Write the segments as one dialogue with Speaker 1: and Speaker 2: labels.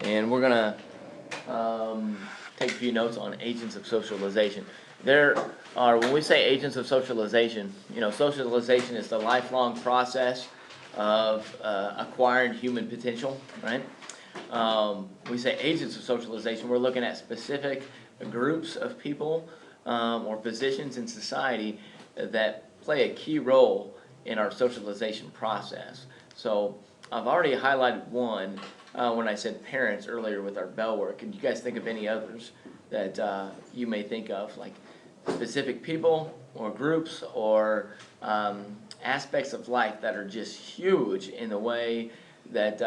Speaker 1: and we're going to take a few notes on agents of socialization. There are, when we say agents of socialization, socialization is the lifelong process of acquiring human potential, right? We say agents of socialization, we're looking at specific groups of people or positions in society that play a key role in our socialization process. So I've already highlighted one when I said parents earlier with our bell work. Can you guys think of any others that you may think of, like specific people or groups or aspects of life that are just huge in the way that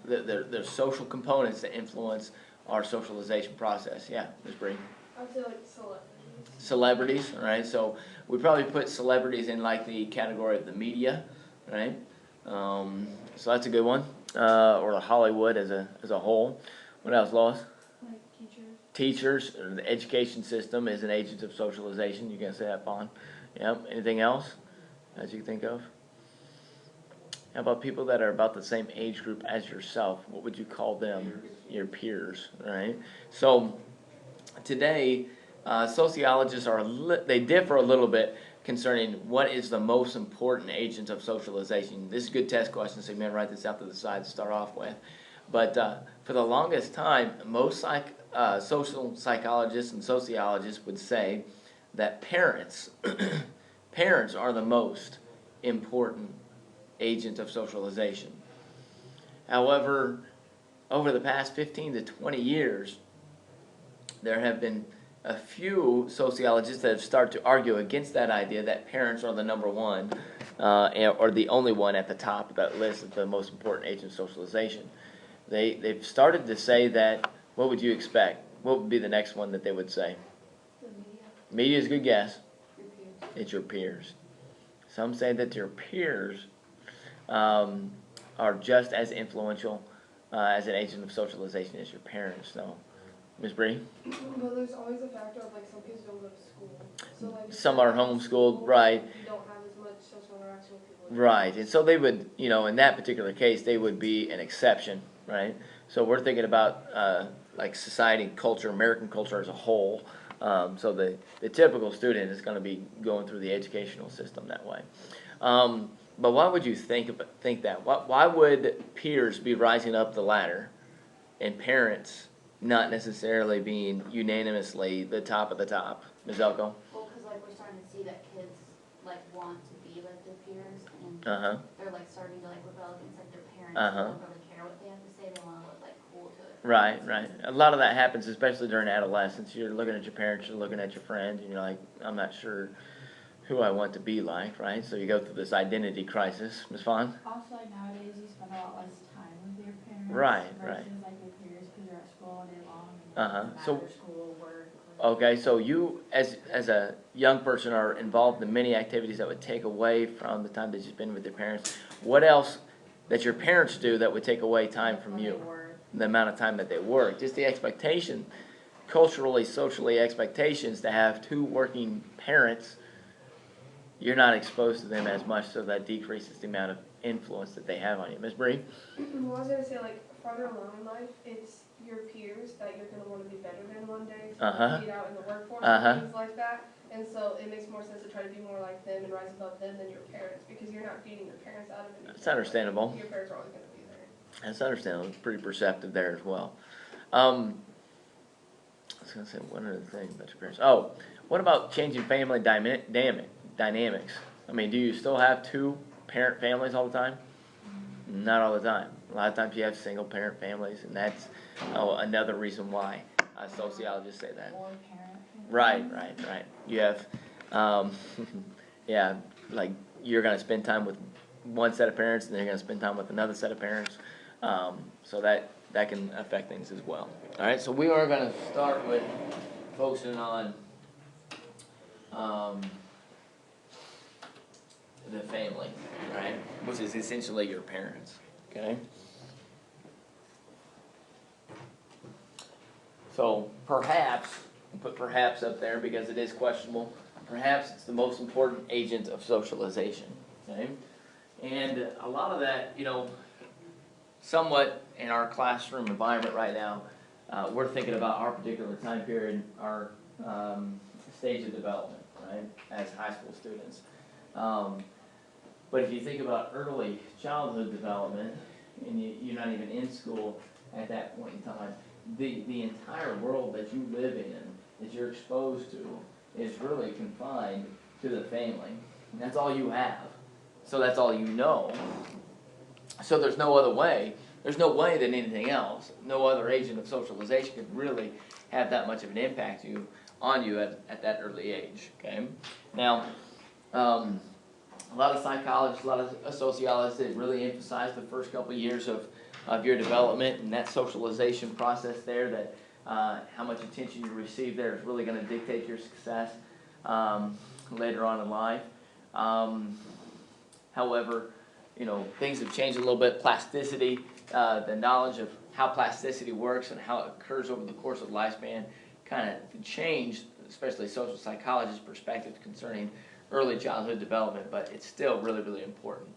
Speaker 1: there's social components that influence our socialization process? Yeah, Ms. Bree.
Speaker 2: I would say like celebrities.
Speaker 1: Celebrities, right? So we probably put celebrities in like the category of the media, right? So that's a good one. Or Hollywood as a whole. What else, Lois?
Speaker 2: Like teachers.
Speaker 1: Teachers, or the education system is an agent of socialization. You can say that, Fawn. Yep. Anything else that you think of? How about people that are about the same age group as yourself? What would you call them? Your peers, right? So today, sociologists they differ a little bit concerning what is the most important agent of socialization. This is a good test question, so you may write this out to the side to start off with. But for the longest time, most social psychologists and sociologists would say that parents are the most important agent of socialization. However, over the past 15 to 20 years, there have been a few sociologists that have started to argue against that idea that parents are the number one or the only one at the top of that list of the most important agents of socialization. They've started to say that, what would you expect? What would be the next one that they would say?
Speaker 2: The media.
Speaker 1: Media is a good guess.
Speaker 2: Your peers.
Speaker 1: It's your peers. Some say that your peers are just as influential as an agent of socialization as your parents. So, Ms. Bree?
Speaker 2: But there's always a factor of like some kids don't go to school. So like
Speaker 1: some are homeschooled, right?
Speaker 2: You don't have as much social interaction with people.
Speaker 1: Right, and so they would, in that particular case, they would be an exception, right? So we're thinking about like society, culture, American culture as a whole. So the typical student is going to be going through the educational system that way. But why would you think that? Why would peers be rising up the ladder and parents not necessarily being unanimously the top of the top? Ms. Elko?
Speaker 3: Well, because like we're starting to see that kids like want to be like their peers, and they're like starting to like rebel against like their parents. They don't really care what they have to say. They want to look like cool to it.
Speaker 1: Right. A lot of that happens, especially during adolescence. You're looking at your parents, you're looking at your friends, and you're like, I'm not sure who I want to be like, right? So you go through this identity crisis. Ms. Fawn?
Speaker 4: Also, like nowadays, you spend a lot less time with your parents.
Speaker 1: Right.
Speaker 4: Versus like your peers, because you're at school all day long. And
Speaker 1: So
Speaker 4: after school, work.
Speaker 1: okay, so you as a young person are involved in many activities that would take away from the time that you spend with your parents. What else that your parents do that would take away time from you? The amount of time that they work. Just the expectation, culturally, socially, expectations to have two working parents. You're not exposed to them as much, so that decreases the amount of influence that they have on you. Ms. Bree?
Speaker 2: Well, I was gonna say like farther along in life, it's your peers that you're gonna want to be better than one day. To get out in the workforce and things like that. And so it makes more sense to try to be more like them and rise above them than your parents, because you're not beating your parents out of it.
Speaker 1: That's understandable.
Speaker 2: Your parents are always gonna be there.
Speaker 1: That's understandable. It's pretty perceptive there as well. I was going to say one other thing about your parents. Oh, what about changing family dynamics? I mean, do you still have two parent families all the time? Not all the time. A lot of times you have single parent families, and that's another reason why sociologists say that.
Speaker 4: Or parent.
Speaker 1: Right. You have, yeah, like you're going to spend time with one set of parents, and then you're going to spend time with another set of parents. So that can affect things as well. All right, so we are going to start with focusing on the family, right, which is essentially your parents, okay? So perhaps, put perhaps up there because it is questionable, perhaps it's the most important agent of socialization, okay? And a lot of that, somewhat in our classroom environment right now, we're thinking about our particular time period, our stage of development, right, as high school students. But if you think about early childhood development, and you're not even in school at that point in time, the entire world that you live in, that you're exposed to, is really confined to the family. And that's all you have. So that's all you know. So there's no other way. There's no way that anything else, no other agent of socialization could really have that much of an impact on you at that early age. Okay. Now, a lot of psychologists, a lot of sociologists, they really emphasize the first couple of years of your development and that socialization process there, that how much attention you receive there is really going to dictate your success later on in life. However, things have changed a little bit. Plasticity, the knowledge of how plasticity works and how it occurs over the course of lifespan kind of changed, especially social psychologists' perspective concerning early childhood development, but it's still really, really important.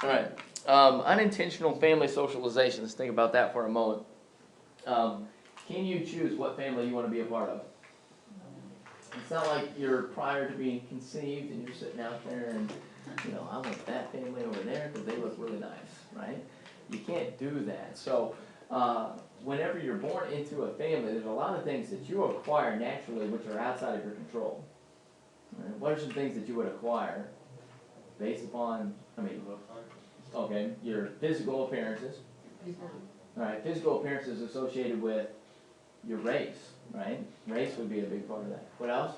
Speaker 1: All right, unintentional family socialization. Let's think about that for a moment. Can you choose what family you want to be a part of? It's not like you're prior to being conceived and you're sitting out there and, I want that family over there because they look really nice, right? You can't do that. So whenever you're born into a family, there's a lot of things that you acquire naturally which are outside of your control. Right? What are some things that you would acquire based upon, okay, your physical appearances. All right, physical appearances associated with your race, right? Race would be a big part of that. What else?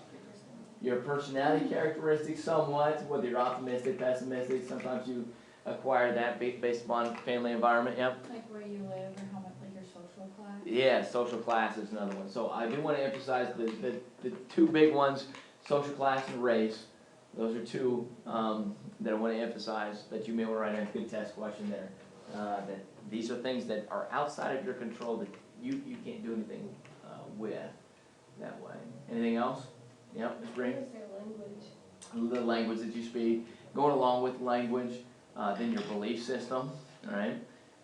Speaker 1: Your personality characteristics somewhat, whether you're optimistic, pessimistic. Sometimes you acquire that based upon family environment, yep.
Speaker 4: Like where you live or how much, like your social class?
Speaker 1: Yeah, social class is another one. So I do want to emphasize the two big ones, social class and race. Those are two that I want to emphasize that you may want to write in a good test question there. That these are things that are outside of your control that you can't do anything with that way. Anything else? Yep, Ms. Breen?
Speaker 2: Language.
Speaker 1: The language that you speak. Going along with language, then your belief system, all right?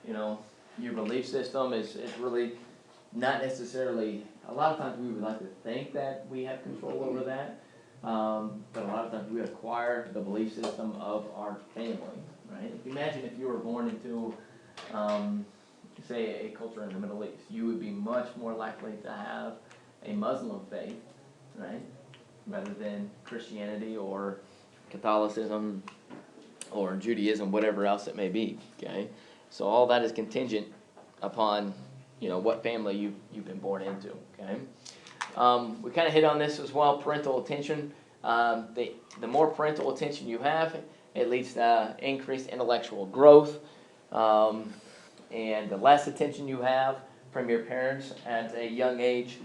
Speaker 1: Your belief system is really not necessarily, a lot of times we would like to think that we have control over that, but a lot of times we acquire the belief system of our family, right? Imagine if you were born into, say, a culture in the Middle East. You would be much more likely to have a Muslim faith, right? Rather than Christianity or Catholicism or Judaism, whatever else it may be, okay? So all that is contingent upon, what family you've been born into, okay? We kind of hit on this as well, parental attention. The more parental attention you have, it leads to increased intellectual growth. And the less attention you have from your parents at a young age,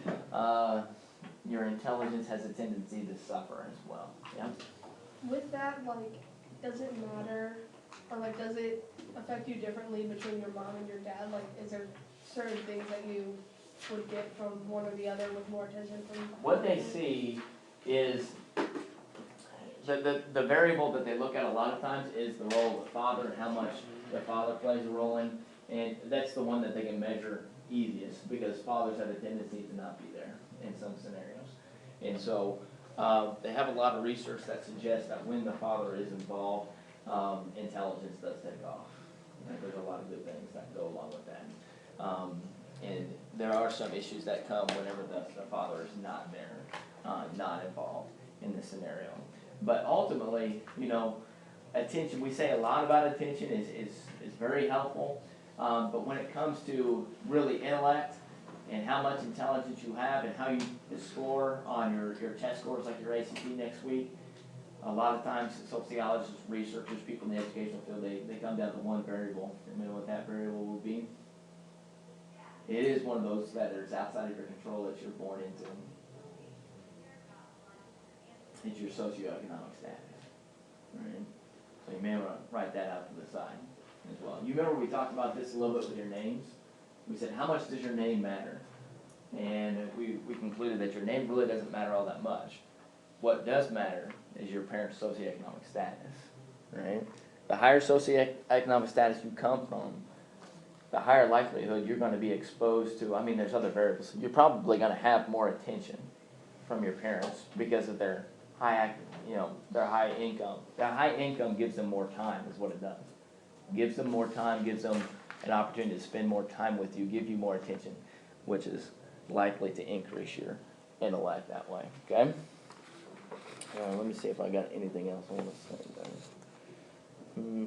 Speaker 1: your intelligence has a tendency to suffer as well. Yeah.
Speaker 2: With that, does it matter, or does it affect you differently between your mom and your dad? Is there certain things that you would get from one or the other with more attention from?
Speaker 1: What they see is the variable that they look at a lot of times is the role of the father and how much the father plays a role in, and that's the one that they can measure easiest because fathers have a tendency to not be there in some scenarios. And so they have a lot of research that suggests that when the father is involved, intelligence does take off. Right? There's a lot of good things that go along with that. And there are some issues that come whenever the father is not there, not involved in the scenario. But ultimately, attention, we say a lot about attention is very helpful. But when it comes to really intellect and how much intelligence you have and how you score on your test scores like your ACT next week, a lot of times sociologists, researchers, people in the educational field, they come down to one variable. You know what that variable will be? It is one of those that is outside of your control that you're born into. It's your socioeconomic status. Right? So you may want to write that out to the side as well. You remember we talked about this a little bit with your names? We said, how much does your name matter? And we concluded that your name really doesn't matter all that much. What does matter is your parents' socioeconomic status. Right? The higher socioeconomic status you come from, the higher likelihood you're going to be exposed to, I mean, there's other variables. You're probably going to have more attention from your parents because of their their high income. Their high income gives them more time is what it does. Gives them more time, gives them an opportunity to spend more time with you, give you more attention, which is likely to increase your intellect that way, okay? Let me see if I got anything else I want to say there.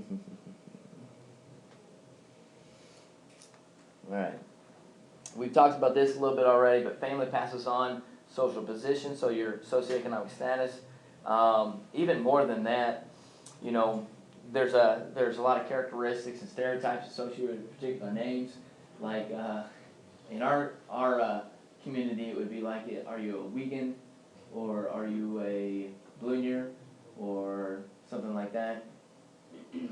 Speaker 1: All right. We've talked about this a little bit already, but family passes on social position, so your socioeconomic status. Even more than that, there's a lot of characteristics and stereotypes associated with particular names. Like in our community, it would be like, are you a Wiegand, or are you a Blunier, or something like that.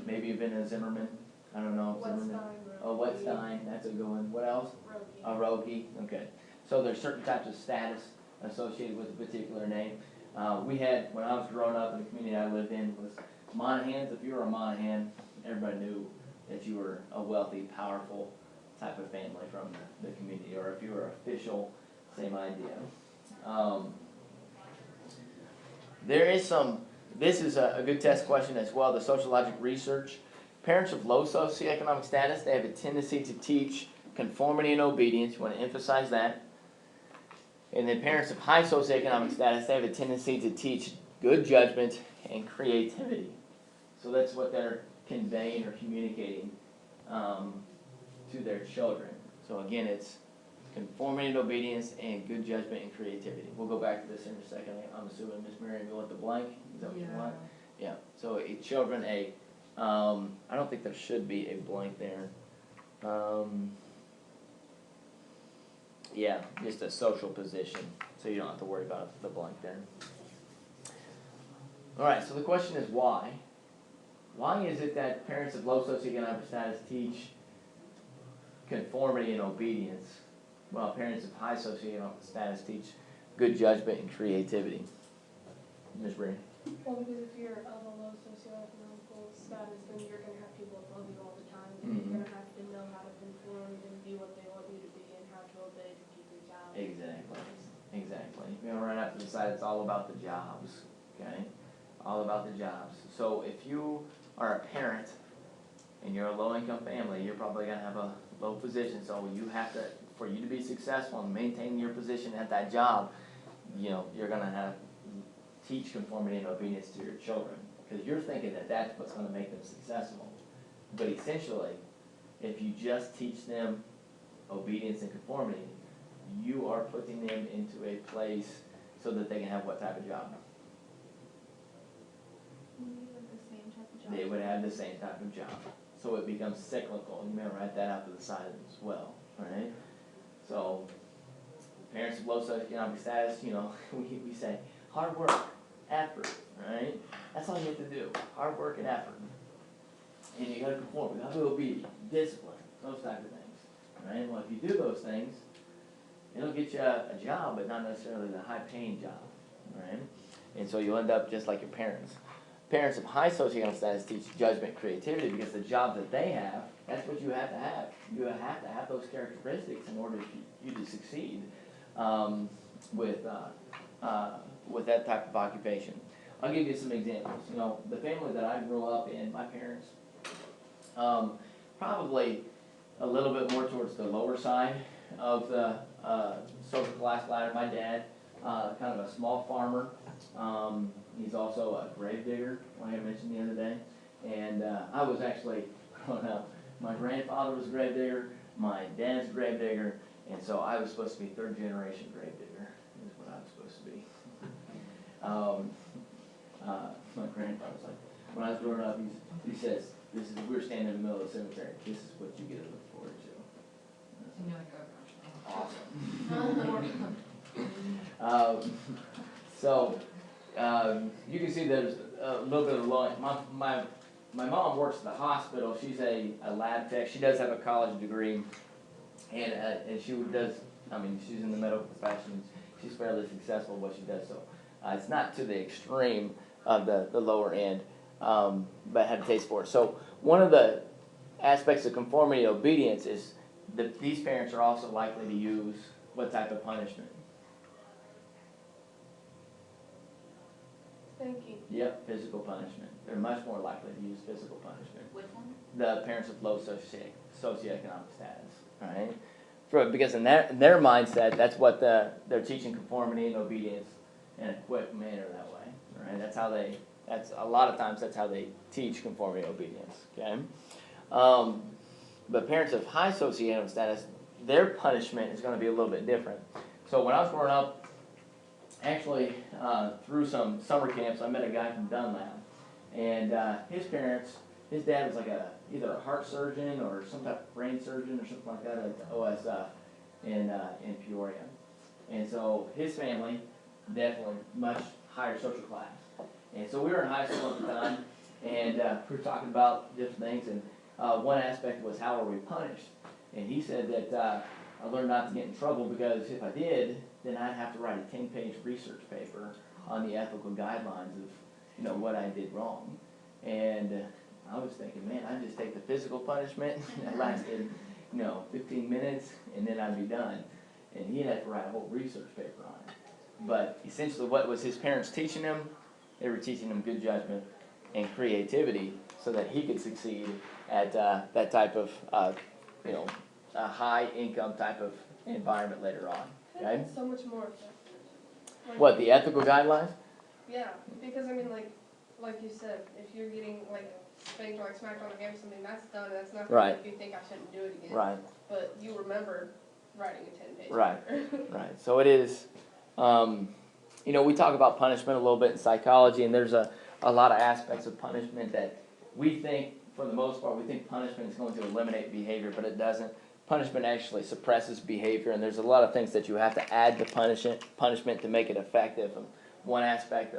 Speaker 1: Maybe you've been a Zimmerman. I don't know. Zimmerman. Oh, Wetstein. That's a good one. What else? A Roki. Okay. So there's certain types of status associated with a particular name. We had, when I was growing up in the community I lived in, was Monahans. If you were a Monahan, everybody knew that you were a wealthy, powerful type of family from the community. Or if you were official, same idea. This is a good test question as well, the sociologic research. Parents of low socioeconomic status, they have a tendency to teach conformity and obedience. You want to emphasize that. And then parents of high socioeconomic status, they have a tendency to teach good judgment and creativity. So that's what they're conveying or communicating to their children. So again, it's conformity and obedience and good judgment and creativity. We'll go back to this in a second. I'm assuming Miss Miriam, you want the blank? Is that what you want? Yeah. So children, I don't think there should be a blank there. Yeah, just a social position, so you don't have to worry about the blank there. All right, so the question is why? Why is it that parents of low socioeconomic status teach conformity and obedience, while parents of high socioeconomic status teach good judgment and creativity? Ms. Breen?
Speaker 2: Well, because if you're of a low socioeconomic status, then you're going to have people above you all the time. And you're going to have to know how to conform and be what they want you to be and how to obey to keep your job.
Speaker 1: Exactly. Right after the side, it's all about the jobs, okay? All about the jobs. So if you are a parent and you're a low-income family, you're probably going to have a low position. So you have to, for you to be successful and maintain your position at that job, you're going to teach conformity and obedience to your children, because you're thinking that that's what's going to make them successful. But essentially, if you just teach them obedience and conformity, you are putting them into a place so that they can have what type of job? They would have the same type of job. So it becomes cyclical. You may write that out to the side as well, right? So parents of low socioeconomic status, we say hard work, effort, right? That's all you have to do, hard work and effort. And you got to conform, you got to be obedient, discipline, those type of things, right? Well, if you do those things, it'll get you a job, but not necessarily the high-paying job, right? And so you'll end up just like your parents. Parents of high socioeconomic status teach judgment, creativity, because the job that they have, that's what you have to have. You have to have those characteristics in order for you to succeed with that type of occupation. I'll give you some examples. The family that I grew up in, my parents, probably a little bit more towards the lower side of the social class ladder. My dad, kind of a small farmer. He's also a grave digger, like I mentioned the other day. And I was actually growing up. My grandfather was a grave digger. My dad's a grave digger. And so I was supposed to be third generation grave digger, is what I was supposed to be. My grandfather's like, when I was growing up, he says, we're standing in the middle of the cemetery. This is what you get to look forward to. Awesome. So you can see there's a little bit of low. My mom works at the hospital. She's a lab tech. She does have a college degree, and she does. She's in the medical profession. She's fairly successful in what she does. So it's not to the extreme of the lower end, but had a taste for it. So one of the aspects of conformity and obedience is that these parents are also likely to use what type of punishment?
Speaker 2: Spanking.
Speaker 1: Yep, physical punishment. They're much more likely to use physical punishment.
Speaker 3: Which one?
Speaker 1: The parents with low socioeconomic status, right? Because in their mindset, that's what they're teaching conformity and obedience in a quick manner that way, right? That's a lot of times that's how they teach conformity and obedience, okay? But parents of high socioeconomic status, their punishment is going to be a little bit different. So when I was growing up, actually, through some summer camps, I met a guy from Dunlap, and his parents, his dad was like either a heart surgeon or some type of brain surgeon or something like that at the OSF in Peoria. And so his family, definitely much higher social class. And so we were in high school at the time, and we were talking about different things, and one aspect was how are we punished? And he said that I learned not to get in trouble because if I did, then I'd have to write a 10-page research paper on the ethical guidelines of, what I did wrong. And I was thinking, man, I'd just take the physical punishment that lasted, 15 minutes, and then I'd be done. And he had to write a whole research paper on it. But essentially what was his parents teaching him? They were teaching him good judgment and creativity so that he could succeed at that type of, a high income type of environment later on. Okay?
Speaker 2: So much more effective. Like,
Speaker 1: What, the ethical guidelines?
Speaker 2: Yeah, because like you said, if you're getting spanked or smacked on the hand or something, that's done. That's not gonna make you think I shouldn't do it again.
Speaker 1: Right.
Speaker 2: But you remember writing a 10-page
Speaker 1: Right.
Speaker 2: paper.
Speaker 1: Right. So it is. We talk about punishment a little bit in psychology, and there's a lot of aspects of punishment that we think, for the most part, we think punishment is going to eliminate behavior, but it doesn't. Punishment actually suppresses behavior, and there's a lot of things that you have to add to punishment to make it effective. And one aspect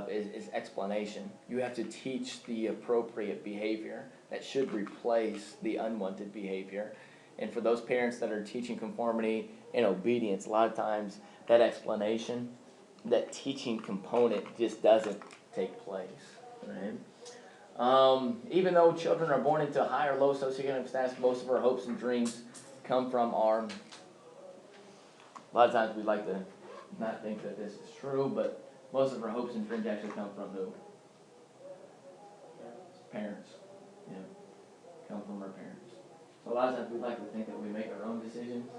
Speaker 1: is explanation. You have to teach the appropriate behavior that should replace the unwanted behavior. And for those parents that are teaching conformity and obedience, a lot of times that explanation, that teaching component just doesn't take place, right? Even though children are born into high or low socioeconomic status, most of our hopes and dreams come from a lot of times we like to not think that this is true, but most of our hopes and dreams actually come from who? Parents. Yeah, come from our parents. So a lot of times we like to think that we make our own decisions,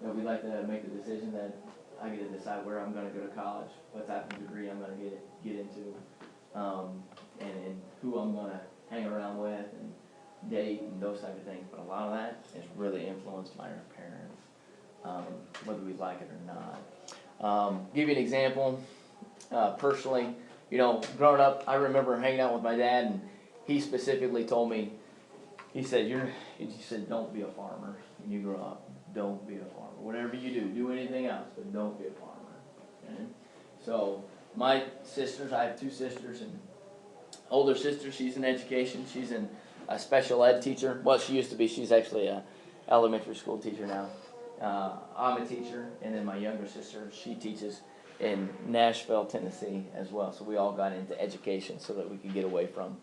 Speaker 1: that we like to make the decision that I get to decide where I'm going to go to college, what type of degree I'm going to get into, and who I'm going to hang around with and date and those type of things. But a lot of that is really influenced by our parents, whether we like it or not. Give you an example. Personally, growing up, I remember hanging out with my dad, and he specifically told me, he said, don't be a farmer when you grow up. Don't be a farmer. Whatever you do anything else, but don't be a farmer. Okay? So my sisters, I have two sisters, and older sister, she's in education. She's in a special ed teacher. Well, she used to be. She's actually a elementary school teacher now. I'm a teacher, and then my younger sister, she teaches in Nashville, Tennessee as well. So we all got into education so that we could get away from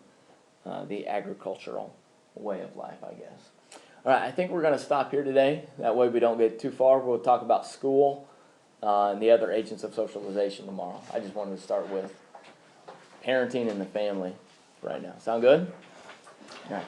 Speaker 1: the agricultural way of life, I guess. All right, I think we're going to stop here today. That way we don't get too far. We'll talk about school and the other agents of socialization tomorrow. I just wanted to start with parenting and the family right now. Sound good? All right.